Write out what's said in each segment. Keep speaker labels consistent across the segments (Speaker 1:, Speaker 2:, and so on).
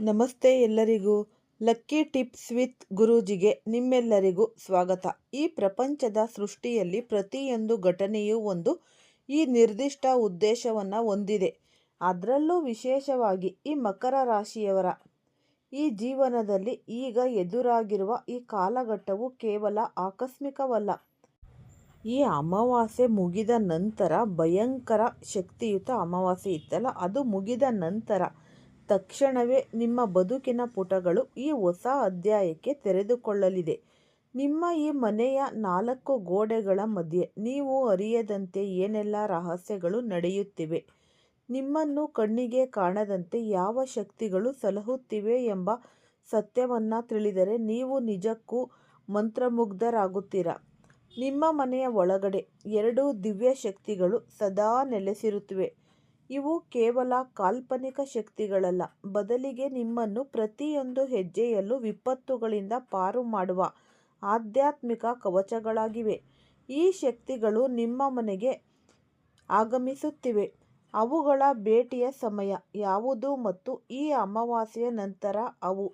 Speaker 1: ನಮಸ್ತೆ ಎಲ್ಲರಿಗೂ. Lucky tips with ಗುರೂಜಿಗೆ ನಿಮ್ಮೆಲ್ಲರಿಗೂ ಸ್ವಾಗತ. ಈ ಪ್ರಪಂಚದ ಸೃಷ್ಟಿಯಲ್ಲಿ ಪ್ರತಿಯೊಂದು ಘಟನೆಯೂ ಒಂದು ಈ ನಿರ್ದಿಷ್ಟ ಉದ್ದೇಶವನ್ನು ಹೊಂದಿದೆ. ಅದರಲ್ಲೂ ವಿಶೇಷವಾಗಿ ಈ ಮಕರ ರಾಶಿಯವರ ಈ ಜೀವನದಲ್ಲಿ ಈಗ ಎದುರಾಗಿರುವ ಈ ಕಾಲಘಟ್ಟವು ಕೇವಲ ಆಕಸ್ಮಿಕವಲ್ಲ. ಈ ಅಮಾವಾಸ್ಯೆ ಮುಗಿದ ನಂತರ, ಭಯಂಕರ ಶಕ್ತಿಯುತ ಅಮಾವಾಸ್ಯೆ ಇತ್ತಲ್ಲ, ಅದು ಮುಗಿದ ನಂತರ ತಕ್ಷಣವೇ ನಿಮ್ಮ ಬದುಕಿನ ಪುಟಗಳು ಈ ಹೊಸ ಅಧ್ಯಾಯಕ್ಕೆ ತೆರೆದುಕೊಳ್ಳಲಿದೆ. ನಿಮ್ಮ ಈ ಮನೆಯ 4 ಗೋಡೆಗಳ ಮಧ್ಯೆ ನೀವು ಅರಿಯದಂತೆ ಏನೆಲ್ಲ ರಹಸ್ಯಗಳು ನಡೆಯುತ್ತಿವೆ, ನಿಮ್ಮನ್ನು ಕಣ್ಣಿಗೆ ಕಾಣದಂತೆ ಯಾವ ಶಕ್ತಿಗಳು ಸಲಹುತ್ತಿವೆ ಎಂಬ ಸತ್ಯವನ್ನು ತಿಳಿದರೆ ನೀವು ನಿಜಕ್ಕೂ ಮಂತ್ರಮುಗ್ಧರಾಗುತ್ತೀರಾ. ನಿಮ್ಮ ಮನೆಯ ಒಳಗಡೆ 2 ದಿವ್ಯ ಶಕ್ತಿಗಳು ಸದಾ ನೆಲೆಸಿರುತ್ತವೆ. ಇವು ಕೇವಲ ಕಾಲ್ಪನಿಕ ಶಕ್ತಿಗಳಲ್ಲ, ಬದಲಿಗೆ ನಿಮ್ಮನ್ನು ಪ್ರತಿಯೊಂದು ಹೆಜ್ಜೆಯಲ್ಲೂ ವಿಪತ್ತುಗಳಿಂದ ಪಾರು ಮಾಡುವ ಆಧ್ಯಾತ್ಮಿಕ ಕವಚಗಳಾಗಿವೆ. ಈ ಶಕ್ತಿಗಳು ನಿಮ್ಮ ಮನೆಗೆ ಆಗಮಿಸುತ್ತಿವೆ. ಅವುಗಳ ಭೇಟಿಯ ಸಮಯ ಯಾವುದು ಮತ್ತು ಈ ಅಮಾವಾಸ್ಯೆಯ ನಂತರ ಅವು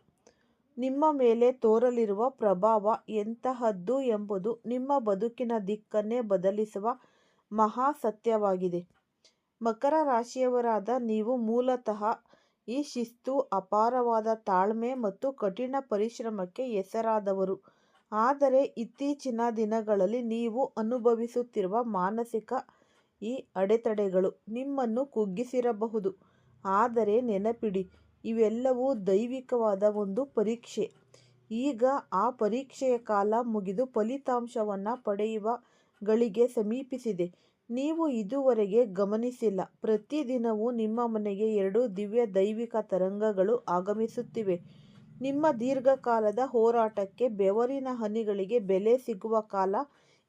Speaker 1: ನಿಮ್ಮ ಮೇಲೆ ತೋರಲಿರುವ ಪ್ರಭಾವ ಎಂತಹದ್ದು ಎಂಬುದು ನಿಮ್ಮ ಬದುಕಿನ ದಿಕ್ಕನ್ನೇ ಬದಲಿಸುವ ಮಹಾ ಸತ್ಯವಾಗಿದೆ. ಮಕರ ರಾಶಿಯವರಾದ ನೀವು ಮೂಲತಃ ಈ ಶಿಸ್ತು, ಅಪಾರವಾದ ತಾಳ್ಮೆ ಮತ್ತು ಕಠಿಣ ಪರಿಶ್ರಮಕ್ಕೆ ಹೆಸರಾದವರು. ಆದರೆ ಇತ್ತೀಚಿನ ದಿನಗಳಲ್ಲಿ ನೀವು ಅನುಭವಿಸುತ್ತಿರುವ ಮಾನಸಿಕ ಈ ಅಡೆತಡೆಗಳು ನಿಮ್ಮನ್ನು ಕುಗ್ಗಿಸಿರಬಹುದು. ಆದರೆ ನೆನಪಿಡಿ, ಇವೆಲ್ಲವೂ ದೈವಿಕವಾದ ಒಂದು ಪರೀಕ್ಷೆ. ಈಗ ಆ ಪರೀಕ್ಷೆಯ ಕಾಲ ಮುಗಿದು ಫಲಿತಾಂಶವನ್ನು ಪಡೆಯುವ ಗಳಿಗೆ ಸಮೀಪಿಸಿದೆ. ನೀವು ಇದುವರೆಗೆ ಗಮನಿಸಿಲ್ಲ, ಪ್ರತಿದಿನವೂ ನಿಮ್ಮ ಮನೆಗೆ 2 ದಿವ್ಯ ದೈವಿಕ ತರಂಗಗಳು ಆಗಮಿಸುತ್ತಿವೆ. ನಿಮ್ಮ ದೀರ್ಘಕಾಲದ ಹೋರಾಟಕ್ಕೆ, ಬೆವರಿನ ಹನಿಗಳಿಗೆ ಬೆಲೆ ಸಿಗುವ ಕಾಲ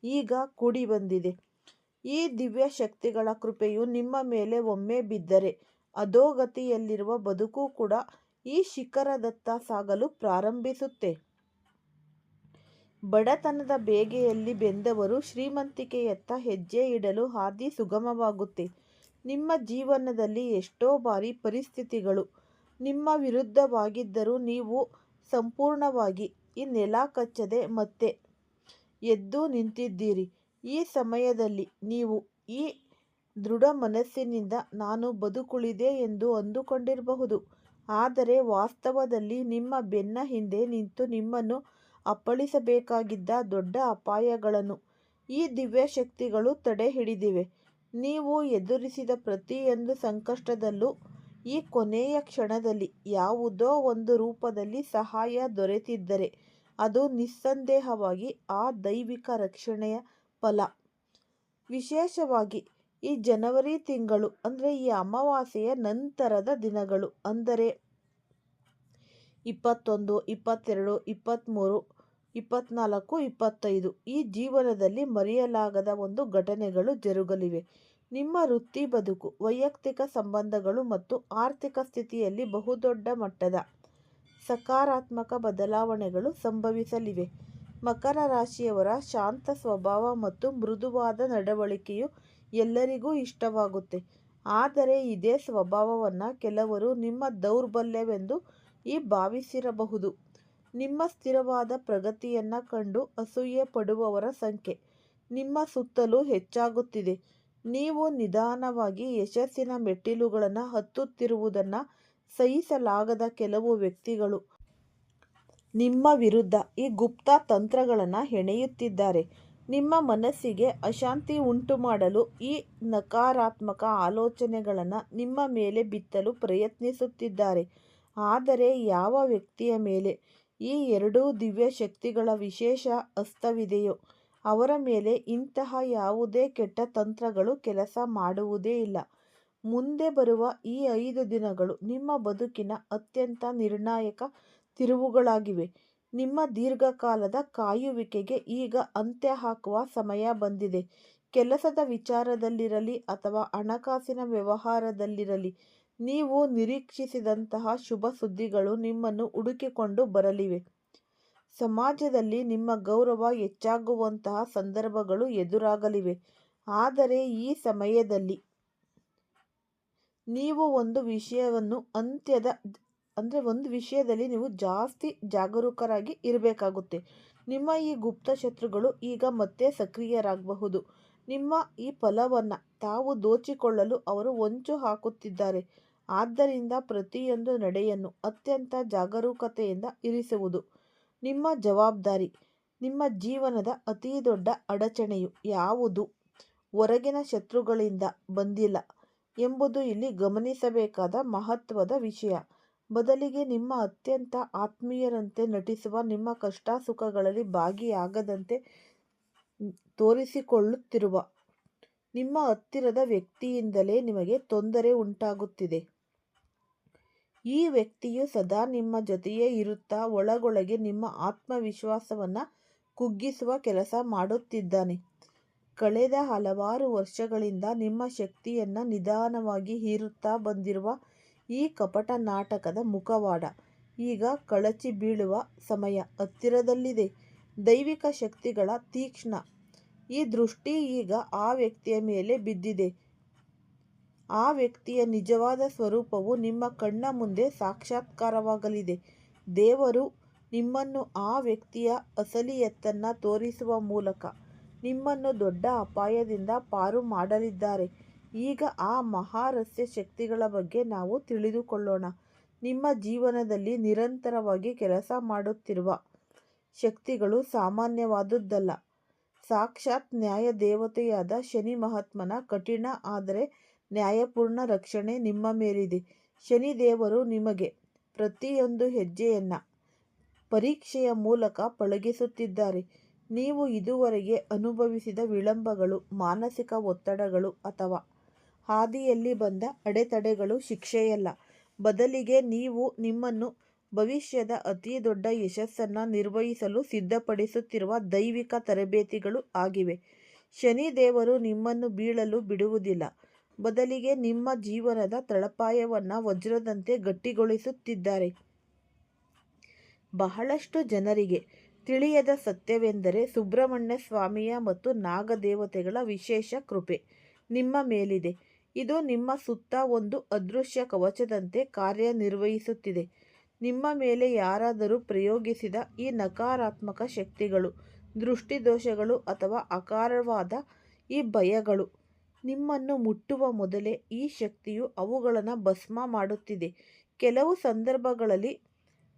Speaker 1: ಈಗ ಕೂಡಿ ಬಂದಿದೆ. ಈ ದಿವ್ಯ ಶಕ್ತಿಗಳ ಕೃಪೆಯು ನಿಮ್ಮ ಮೇಲೆ ಒಮ್ಮೆ ಬಿದ್ದರೆ, ಅಧೋಗತಿಯಲ್ಲಿರುವ ಬದುಕು ಕೂಡ ಈ ಶಿಖರದತ್ತ ಸಾಗಲು ಪ್ರಾರಂಭಿಸುತ್ತೆ. ಬಡತನದ ಬೇಗೆಯಲ್ಲಿ ಬೆಂದವರು ಶ್ರೀಮಂತಿಕೆಯತ್ತ ಹೆಜ್ಜೆ ಇಡಲು ಹಾದಿ ಸುಗಮವಾಗುತ್ತೆ. ನಿಮ್ಮ ಜೀವನದಲ್ಲಿ ಎಷ್ಟೋ ಬಾರಿ ಪರಿಸ್ಥಿತಿಗಳು ನಿಮ್ಮ ವಿರುದ್ಧವಾಗಿದ್ದರೂ ನೀವು ಸಂಪೂರ್ಣವಾಗಿ ಈ ನೆಲ ಕಚ್ಚದೆ ಮತ್ತೆ ಎದ್ದು ನಿಂತಿದ್ದೀರಿ. ಈ ಸಮಯದಲ್ಲಿ ನೀವು ಈ ದೃಢ ಮನಸ್ಸಿನಿಂದ ನಾನು ಬದುಕುಳಿದೆ ಎಂದು ಅಂದುಕೊಂಡಿರಬಹುದು. ಆದರೆ ವಾಸ್ತವದಲ್ಲಿ ನಿಮ್ಮ ಬೆನ್ನ ಹಿಂದೆ ನಿಂತು ನಿಮ್ಮನ್ನು ಅಪ್ಪಳಿಸಬೇಕಾಗಿದ್ದ ದೊಡ್ಡ ಅಪಾಯಗಳನ್ನು ಈ ದಿವ್ಯ ಶಕ್ತಿಗಳು ತಡೆ ಹಿಡಿದಿವೆ. ನೀವು ಎದುರಿಸಿದ ಪ್ರತಿಯೊಂದು ಸಂಕಷ್ಟದಲ್ಲೂ ಈ ಕೊನೆಯ ಕ್ಷಣದಲ್ಲಿ ಯಾವುದೋ ಒಂದು ರೂಪದಲ್ಲಿ ಸಹಾಯ ದೊರೆತಿದ್ದರೆ ಅದು ನಿಸ್ಸಂದೇಹವಾಗಿ ಆ ದೈವಿಕ ರಕ್ಷಣೆಯ ಫಲ. ವಿಶೇಷವಾಗಿ ಈ ಜನವರಿ ತಿಂಗಳು, ಅಂದರೆ ಈ ಅಮಾವಾಸ್ಯೆಯ ನಂತರದ ದಿನಗಳು, ಅಂದರೆ 21, 22, 23, 24, 25 ಈ ಜೀವನದಲ್ಲಿ ಮರೆಯಲಾಗದ ಒಂದು ಘಟನೆಗಳು ಜರುಗಲಿವೆ. ನಿಮ್ಮ ವೃತ್ತಿ ಬದುಕು, ವೈಯಕ್ತಿಕ ಸಂಬಂಧಗಳು ಮತ್ತು ಆರ್ಥಿಕ ಸ್ಥಿತಿಯಲ್ಲಿ ಬಹುದೊಡ್ಡ ಮಟ್ಟದ ಸಕಾರಾತ್ಮಕ ಬದಲಾವಣೆಗಳು ಸಂಭವಿಸಲಿವೆ. ಮಕರ ರಾಶಿಯವರ ಶಾಂತ ಸ್ವಭಾವ ಮತ್ತು ಮೃದುವಾದ ನಡವಳಿಕೆಯು ಎಲ್ಲರಿಗೂ ಇಷ್ಟವಾಗುತ್ತೆ. ಆದರೆ ಇದೇ ಸ್ವಭಾವವನ್ನು ಕೆಲವರು ನಿಮ್ಮ ದೌರ್ಬಲ್ಯವೆಂದು ಭಾವಿಸಿರಬಹುದು. ನಿಮ್ಮ ಸ್ಥಿರವಾದ ಪ್ರಗತಿಯನ್ನು ಕಂಡು ಅಸೂಯೆ ಪಡುವವರ ಸಂಖ್ಯೆ ನಿಮ್ಮ ಸುತ್ತಲೂ ಹೆಚ್ಚಾಗುತ್ತಿದೆ. ನೀವು ನಿಧಾನವಾಗಿ ಯಶಸ್ಸಿನ ಮೆಟ್ಟಿಲುಗಳನ್ನು ಹತ್ತುತ್ತಿರುವುದನ್ನು ಸಹಿಸಲಾಗದ ಕೆಲವು ವ್ಯಕ್ತಿಗಳು ನಿಮ್ಮ ವಿರುದ್ಧ ಈ ಗುಪ್ತ ತಂತ್ರಗಳನ್ನು ಹೆಣೆಯುತ್ತಿದ್ದಾರೆ. ನಿಮ್ಮ ಮನಸ್ಸಿಗೆ ಅಶಾಂತಿ ಉಂಟುಮಾಡಲು ಈ ನಕಾರಾತ್ಮಕ ಆಲೋಚನೆಗಳನ್ನು ನಿಮ್ಮ ಮೇಲೆ ಬಿತ್ತಲು ಪ್ರಯತ್ನಿಸುತ್ತಿದ್ದಾರೆ. ಆದರೆ ಯಾವ ವ್ಯಕ್ತಿಯ ಮೇಲೆ ಈ 2 ದಿವ್ಯ ಶಕ್ತಿಗಳ ವಿಶೇಷ ಹಸ್ತವಿದೆಯೋ ಅವರ ಮೇಲೆ ಇಂತಹ ಯಾವುದೇ ಕೆಟ್ಟ ತಂತ್ರಗಳು ಕೆಲಸ ಮಾಡುವುದೇ ಇಲ್ಲ. ಮುಂದೆ ಬರುವ ಈ 5 ದಿನಗಳು ನಿಮ್ಮ ಬದುಕಿನ ಅತ್ಯಂತ ನಿರ್ಣಾಯಕ ತಿರುವುಗಳಾಗಿವೆ. ನಿಮ್ಮ ದೀರ್ಘಕಾಲದ ಕಾಯುವಿಕೆಗೆ ಈಗ ಅಂತ್ಯ ಹಾಕುವ ಸಮಯ ಬಂದಿದೆ. ಕೆಲಸದ ವಿಚಾರದಲ್ಲಿರಲಿ ಅಥವಾ ಹಣಕಾಸಿನ ವ್ಯವಹಾರದಲ್ಲಿರಲಿ, ನೀವು ನಿರೀಕ್ಷಿಸಿದಂತಹ ಶುಭ ಸುದ್ದಿಗಳು ನಿಮ್ಮನ್ನು ಹುಡುಕಿಕೊಂಡು ಬರಲಿವೆ. ಸಮಾಜದಲ್ಲಿ ನಿಮ್ಮ ಗೌರವ ಹೆಚ್ಚಾಗುವಂತಹ ಸಂದರ್ಭಗಳು ಎದುರಾಗಲಿವೆ. ಆದರೆ ಈ ಸಮಯದಲ್ಲಿ ನೀವು ಒಂದು ವಿಷಯವನ್ನು ಒಂದು ವಿಷಯದಲ್ಲಿ ನೀವು ಜಾಸ್ತಿ ಜಾಗರೂಕರಾಗಿ ಇರಬೇಕಾಗುತ್ತೆ. ನಿಮ್ಮ ಈ ಗುಪ್ತ ಶತ್ರುಗಳು ಈಗ ಮತ್ತೆ ಸಕ್ರಿಯರಾಗಬಹುದು. ನಿಮ್ಮ ಈ ಫಲವನ್ನು ತಾವು ದೋಚಿಕೊಳ್ಳಲು ಅವರು ಹೊಂಚು ಹಾಕುತ್ತಿದ್ದಾರೆ. ಆದ್ದರಿಂದ ಪ್ರತಿಯೊಂದು ನಡೆಯನ್ನು ಅತ್ಯಂತ ಜಾಗರೂಕತೆಯಿಂದ ಇರಿಸುವುದು ನಿಮ್ಮ ಜವಾಬ್ದಾರಿ. ನಿಮ್ಮ ಜೀವನದ ಅತಿ ದೊಡ್ಡ ಅಡಚಣೆಯು ಯಾವುದು ಹೊರಗಿನ ಶತ್ರುಗಳಿಂದ ಬಂದಿಲ್ಲ ಎಂಬುದು ಇಲ್ಲಿ ಗಮನಿಸಬೇಕಾದ ಮಹತ್ವದ ವಿಷಯ. ಬದಲಿಗೆ ನಿಮ್ಮ ಅತ್ಯಂತ ಆತ್ಮೀಯರಂತೆ ನಟಿಸುವ, ನಿಮ್ಮ ಕಷ್ಟ ಸುಖಗಳಲ್ಲಿ ಭಾಗಿಯಾಗದಂತೆ ತೋರಿಸಿಕೊಳ್ಳುತ್ತಿರುವ ನಿಮ್ಮ ಹತ್ತಿರದ ವ್ಯಕ್ತಿಯಿಂದಲೇ ನಿಮಗೆ ತೊಂದರೆ ಉಂಟಾಗುತ್ತಿದೆ. ಈ ವ್ಯಕ್ತಿಯು ಸದಾ ನಿಮ್ಮ ಜೊತೆಯೇ ಇರುತ್ತಾ ಒಳಗೊಳಗೆ ನಿಮ್ಮ ಆತ್ಮವಿಶ್ವಾಸವನ್ನು ಕುಗ್ಗಿಸುವ ಕೆಲಸ ಮಾಡುತ್ತಿದ್ದಾನೆ. ಕಳೆದ ಹಲವಾರು ವರ್ಷಗಳಿಂದ ನಿಮ್ಮ ಶಕ್ತಿಯನ್ನು ನಿಧಾನವಾಗಿ ಹೀರುತ್ತಾ ಬಂದಿರುವ ಈ ಕಪಟ ನಾಟಕದ ಮುಖವಾಡ ಈಗ ಕಳಚಿ ಬೀಳುವ ಸಮಯ ಹತ್ತಿರದಲ್ಲಿದೆ. ದೈವಿಕ ಶಕ್ತಿಗಳ ತೀಕ್ಷ್ಣ ಈ ದೃಷ್ಟಿ ಈಗ ಆ ವ್ಯಕ್ತಿಯ ಮೇಲೆ ಬಿದ್ದಿದೆ. ಆ ವ್ಯಕ್ತಿಯ ನಿಜವಾದ ಸ್ವರೂಪವು ನಿಮ್ಮ ಕಣ್ಣ ಮುಂದೆ ಸಾಕ್ಷಾತ್ಕಾರವಾಗಲಿದೆ. ದೇವರು ನಿಮ್ಮನ್ನು ಆ ವ್ಯಕ್ತಿಯ ಅಸಲಿಯತ್ತನ್ನು ತೋರಿಸುವ ಮೂಲಕ ನಿಮ್ಮನ್ನು ದೊಡ್ಡ ಅಪಾಯದಿಂದ ಪಾರು ಮಾಡಲಿದ್ದಾರೆ. ಈಗ ಆ ಮಹಾರಹಸ್ಯ ಶಕ್ತಿಗಳ ಬಗ್ಗೆ ನಾವು ತಿಳಿದುಕೊಳ್ಳೋಣ. ನಿಮ್ಮ ಜೀವನದಲ್ಲಿ ನಿರಂತರವಾಗಿ ಕೆಲಸ ಮಾಡುತ್ತಿರುವ ಶಕ್ತಿಗಳು ಸಾಮಾನ್ಯವಾದುದಲ್ಲ. ಸಾಕ್ಷಾತ್ ನ್ಯಾಯ ದೇವತೆಯಾದ ಶನಿ ಮಹಾತ್ಮನ ಕಠಿಣ ಆದರೆ ನ್ಯಾಯಪೂರ್ಣ ರಕ್ಷಣೆ ನಿಮ್ಮ ಮೇಲಿದೆ. ಶನಿದೇವರು ನಿಮಗೆ ಪ್ರತಿಯೊಂದು ಹೆಜ್ಜೆಯನ್ನು ಪರೀಕ್ಷೆಯ ಮೂಲಕ ಪಳಗಿಸುತ್ತಿದ್ದಾರೆ. ನೀವು ಇದುವರೆಗೆ ಅನುಭವಿಸಿದ ವಿಳಂಬಗಳು, ಮಾನಸಿಕ ಒತ್ತಡಗಳು ಅಥವಾ ಹಾದಿಯಲ್ಲಿ ಬಂದ ಅಡೆತಡೆಗಳು ಶಿಕ್ಷೆಯಲ್ಲ. ಬದಲಿಗೆ ನೀವು ನಿಮ್ಮನ್ನು ಭವಿಷ್ಯದ ಅತಿ ದೊಡ್ಡ ಯಶಸ್ಸನ್ನು ನಿರ್ವಹಿಸಲು ಸಿದ್ಧಪಡಿಸುತ್ತಿರುವ ದೈವಿಕ ತರಬೇತಿಗಳು ಆಗಿವೆ. ಶನಿದೇವರು ನಿಮ್ಮನ್ನು ಬೀಳಲು ಬಿಡುವುದಿಲ್ಲ. ಬದಲಿಗೆ ನಿಮ್ಮ ಜೀವನದ ತಳಪಾಯವನ್ನು ವಜ್ರದಂತೆ ಗಟ್ಟಿಗೊಳಿಸುತ್ತಿದ್ದಾರೆ. ಬಹಳಷ್ಟು ಜನರಿಗೆ ತಿಳಿಯದ ಸತ್ಯವೆಂದರೆ ಸುಬ್ರಹ್ಮಣ್ಯ ಸ್ವಾಮಿಯ ಮತ್ತು ನಾಗದೇವತೆಗಳ ವಿಶೇಷ ಕೃಪೆ ನಿಮ್ಮ ಮೇಲಿದೆ. ಇದು ನಿಮ್ಮ ಸುತ್ತ ಒಂದು ಅದೃಶ್ಯ ಕವಚದಂತೆ ಕಾರ್ಯನಿರ್ವಹಿಸುತ್ತಿದೆ. ನಿಮ್ಮ ಮೇಲೆ ಯಾರಾದರೂ ಪ್ರಯೋಗಿಸಿದ ಈ ನಕಾರಾತ್ಮಕ ಶಕ್ತಿಗಳು, ದೃಷ್ಟಿದೋಷಗಳು ಅಥವಾ ಅಕಾರವಾದ ಈ ಭಯಗಳು ನಿಮ್ಮನ್ನು ಮುಟ್ಟುವ ಮೊದಲೇ ಈ ಶಕ್ತಿಯು ಅವುಗಳನ್ನು ಭಸ್ಮ ಮಾಡುತ್ತಿದೆ. ಕೆಲವು ಸಂದರ್ಭಗಳಲ್ಲಿ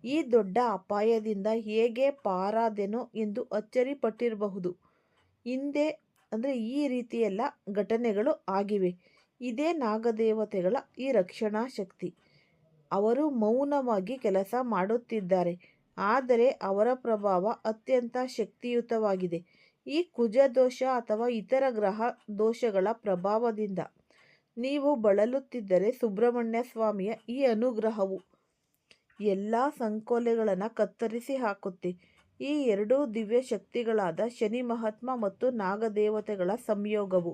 Speaker 1: ಈ ದೊಡ್ಡ ಅಪಾಯದಿಂದ ಹೇಗೆ ಪಾರಾದೆನೋ ಎಂದು ಅಚ್ಚರಿಪಟ್ಟಿರಬಹುದು. ಹಿಂದೆ ಈ ರೀತಿಯೆಲ್ಲ ಘಟನೆಗಳು ಆಗಿವೆ. ಇದೇ ನಾಗದೇವತೆಗಳ ಈ ರಕ್ಷಣಾ ಶಕ್ತಿ. ಅವರು ಮೌನವಾಗಿ ಕೆಲಸ ಮಾಡುತ್ತಿದ್ದಾರೆ, ಆದರೆ ಅವರ ಪ್ರಭಾವ ಅತ್ಯಂತ ಶಕ್ತಿಯುತವಾಗಿದೆ. ಈ ಕುಜದೋಷ ಅಥವಾ ಇತರ ಗ್ರಹ ದೋಷಗಳ ಪ್ರಭಾವದಿಂದ ನೀವು ಬಳಲುತ್ತಿದ್ದರೆ ಸುಬ್ರಹ್ಮಣ್ಯ ಸ್ವಾಮಿಯ ಈ ಅನುಗ್ರಹವು ಎಲ್ಲ ಸಂಕೋಲೆಗಳನ್ನು ಕತ್ತರಿಸಿ ಹಾಕುತ್ತೆ. ಈ ಎರಡೂ ದಿವ್ಯ ಶಕ್ತಿಗಳಾದ ಶನಿ ಮಹಾತ್ಮ ಮತ್ತು ನಾಗದೇವತೆಗಳ ಸಂಯೋಗವು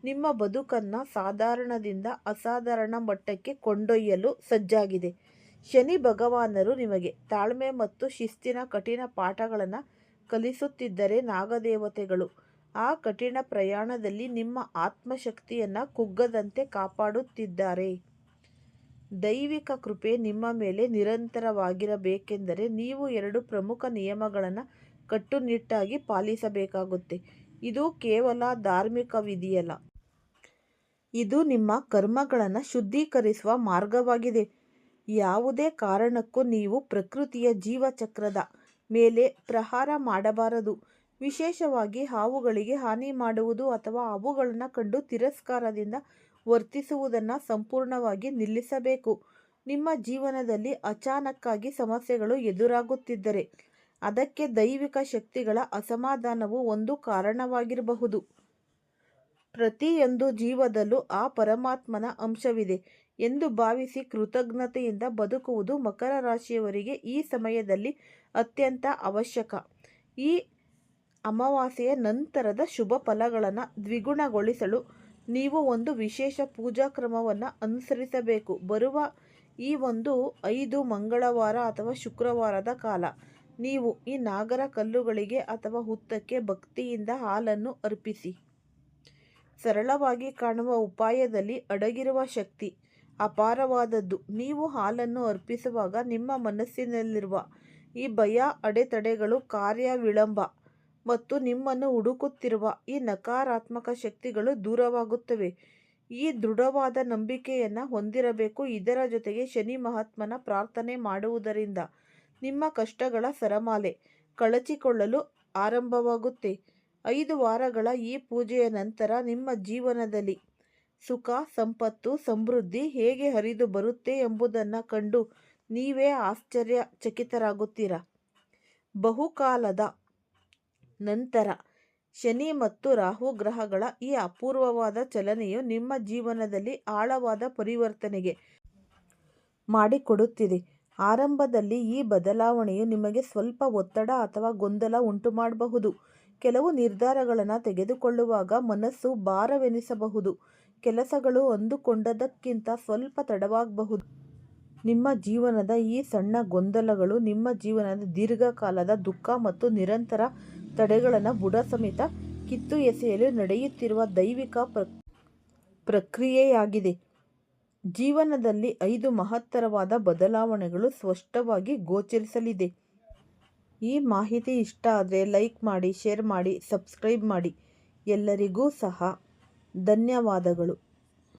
Speaker 1: ನಿಮ್ಮ ಬದುಕನ್ನು ಸಾಧಾರಣದಿಂದ ಅಸಾಧಾರಣ ಮಟ್ಟಕ್ಕೆ ಕೊಂಡೊಯ್ಯಲು ಸಜ್ಜಾಗಿದೆ. ಶನಿ ಭಗವಾನರು ನಿಮಗೆ ತಾಳ್ಮೆ ಮತ್ತು ಶಿಸ್ತಿನ ಕಠಿಣ ಪಾಠಗಳನ್ನು ಕಲಿಸುತ್ತಿದ್ದರೆ, ನಾಗದೇವತೆಗಳು ಆ ಕಠಿಣ ಪ್ರಯಾಣದಲ್ಲಿ ನಿಮ್ಮ ಆತ್ಮಶಕ್ತಿಯನ್ನು ಕುಗ್ಗದಂತೆ ಕಾಪಾಡುತ್ತಿದ್ದಾರೆ. ದೈವಿಕ ಕೃಪೆ ನಿಮ್ಮ ಮೇಲೆ ನಿರಂತರವಾಗಿರಬೇಕೆಂದರೆ ನೀವು ಎರಡು ಪ್ರಮುಖ ನಿಯಮಗಳನ್ನು ಕಟ್ಟುನಿಟ್ಟಾಗಿ ಪಾಲಿಸಬೇಕಾಗುತ್ತೆ. ಇದು ಕೇವಲ ಧಾರ್ಮಿಕ ವಿಧಿಯಲ್ಲ, ಇದು ನಿಮ್ಮ ಕರ್ಮಗಳನ್ನು ಶುದ್ಧೀಕರಿಸುವ ಮಾರ್ಗವಾಗಿದೆ. ಯಾವುದೇ ಕಾರಣಕ್ಕೂ ನೀವು ಪ್ರಕೃತಿಯ ಜೀವಚಕ್ರದ ಮೇಲೆ ಪ್ರಹಾರ ಮಾಡಬಾರದು. ವಿಶೇಷವಾಗಿ ಹಾವುಗಳಿಗೆ ಹಾನಿ ಮಾಡುವುದು ಅಥವಾ ಅವುಗಳನ್ನು ಕಂಡು ತಿರಸ್ಕಾರದಿಂದ ವರ್ತಿಸುವುದನ್ನು ಸಂಪೂರ್ಣವಾಗಿ ನಿಲ್ಲಿಸಬೇಕು. ನಿಮ್ಮ ಜೀವನದಲ್ಲಿ ಅಚಾನಕ್ಕಾಗಿ ಸಮಸ್ಯೆಗಳು ಎದುರಾಗುತ್ತಿದ್ದರೆ ಅದಕ್ಕೆ ದೈವಿಕ ಶಕ್ತಿಗಳ ಅಸಮಾಧಾನವು ಒಂದು ಕಾರಣವಾಗಿರಬಹುದು. ಪ್ರತಿಯೊಂದು ಜೀವದಲ್ಲೂ ಆ ಪರಮಾತ್ಮನ ಅಂಶವಿದೆ ಎಂದು ಭಾವಿಸಿ ಕೃತಜ್ಞತೆಯಿಂದ ಬದುಕುವುದು ಮಕರ ರಾಶಿಯವರಿಗೆ ಈ ಸಮಯದಲ್ಲಿ ಅತ್ಯಂತ ಅವಶ್ಯಕ. ಈ ಅಮಾವಾಸ್ಯೆಯ ನಂತರದ ಶುಭ ಫಲಗಳನ್ನು ದ್ವಿಗುಣಗೊಳಿಸಲು ನೀವು ಒಂದು ವಿಶೇಷ ಪೂಜಾ ಕ್ರಮವನ್ನು ಅನುಸರಿಸಬೇಕು. ಬರುವ ಈ 5 ಮಂಗಳವಾರ ಅಥವಾ ಶುಕ್ರವಾರದ ಕಾಲ ನೀವು ಈ ನಾಗರ ಕಲ್ಲುಗಳಿಗೆ ಅಥವಾ ಹುತ್ತಕ್ಕೆ ಭಕ್ತಿಯಿಂದ ಹಾಲನ್ನು ಅರ್ಪಿಸಿ. ಸರಳವಾಗಿ ಕಾಣುವ ಉಪಾಯದಲ್ಲಿ ಅಡಗಿರುವ ಶಕ್ತಿ ಅಪಾರವಾದದ್ದು. ನೀವು ಹಾಲನ್ನು ಅರ್ಪಿಸುವಾಗ ನಿಮ್ಮ ಮನಸ್ಸಿನಲ್ಲಿರುವ ಈ ಭಯ, ಅಡೆತಡೆಗಳು, ಕಾರ್ಯ ವಿಳಂಬ ಮತ್ತು ನಿಮ್ಮನ್ನು ಹುಡುಕುತ್ತಿರುವ ಈ ನಕಾರಾತ್ಮಕ ಶಕ್ತಿಗಳು ದೂರವಾಗುತ್ತವೆ. ಈ ದೃಢವಾದ ನಂಬಿಕೆಯನ್ನು ಹೊಂದಿರಬೇಕು. ಇದರ ಜೊತೆಗೆ ಶನಿ ಮಹಾತ್ಮನ ಪ್ರಾರ್ಥನೆ ಮಾಡುವುದರಿಂದ ನಿಮ್ಮ ಕಷ್ಟಗಳ ಸರಮಾಲೆ ಕಳಚಿಕೊಳ್ಳಲು ಆರಂಭವಾಗುತ್ತೆ. 5 ವಾರಗಳ ಈ ಪೂಜೆಯ ನಂತರ ನಿಮ್ಮ ಜೀವನದಲ್ಲಿ ಸುಖ, ಸಂಪತ್ತು, ಸಮೃದ್ಧಿ ಹೇಗೆ ಹರಿದು ಬರುತ್ತೆ ಎಂಬುದನ್ನು ಕಂಡು ನೀವೇ ಆಶ್ಚರ್ಯಚಕಿತರಾಗುತ್ತೀರಾ. ಬಹುಕಾಲದ ನಂತರ ಶನಿ ಮತ್ತು ರಾಹು ಗ್ರಹಗಳ ಈ ಅಪೂರ್ವವಾದ ಚಲನೆಯು ನಿಮ್ಮ ಜೀವನದಲ್ಲಿ ಆಳವಾದ ಪರಿವರ್ತನೆಗೆ ಮಾಡಿಕೊಡುತ್ತಿದೆ. ಆರಂಭದಲ್ಲಿ ಈ ಬದಲಾವಣೆಯು ನಿಮಗೆ ಸ್ವಲ್ಪ ಒತ್ತಡ ಅಥವಾ ಗೊಂದಲ ಉಂಟುಮಾಡಬಹುದು. ಕೆಲವು ನಿರ್ಧಾರಗಳನ್ನು ತೆಗೆದುಕೊಳ್ಳುವಾಗ ಮನಸ್ಸು ಭಾರವೆನಿಸಬಹುದು. ಕೆಲಸಗಳು ಅಂದುಕೊಂಡದ್ದಕ್ಕಿಂತ ಸ್ವಲ್ಪ ತಡವಾಗಬಹುದು. ನಿಮ್ಮ ಜೀವನದ ಈ ಸಣ್ಣ ಗೊಂದಲಗಳು ನಿಮ್ಮ ಜೀವನದ ದೀರ್ಘಕಾಲದ ದುಃಖ ಮತ್ತು ನಿರಂತರ ತಡೆಗಳನ್ನು ಬುಡ ಸಮೇತ ಕಿತ್ತು ಎಸೆಯಲು ನಡೆಯುತ್ತಿರುವ ದೈವಿಕ ಪ್ರಕ್ರಿಯೆಯಾಗಿದೆ. ಜೀವನದಲ್ಲಿ 5 ಮಹತ್ತರವಾದ ಬದಲಾವಣೆಗಳು ಸ್ಪಷ್ಟವಾಗಿ ಗೋಚರಿಸಲಿದೆ. ಈ ಮಾಹಿತಿ ಇಷ್ಟ ಆದರೆ ಲೈಕ್ ಮಾಡಿ, ಶೇರ್ ಮಾಡಿ, ಸಬ್ಸ್ಕ್ರೈಬ್ ಮಾಡಿ. ಎಲ್ಲರಿಗೂ ಸಹ ಧನ್ಯವಾದಗಳು.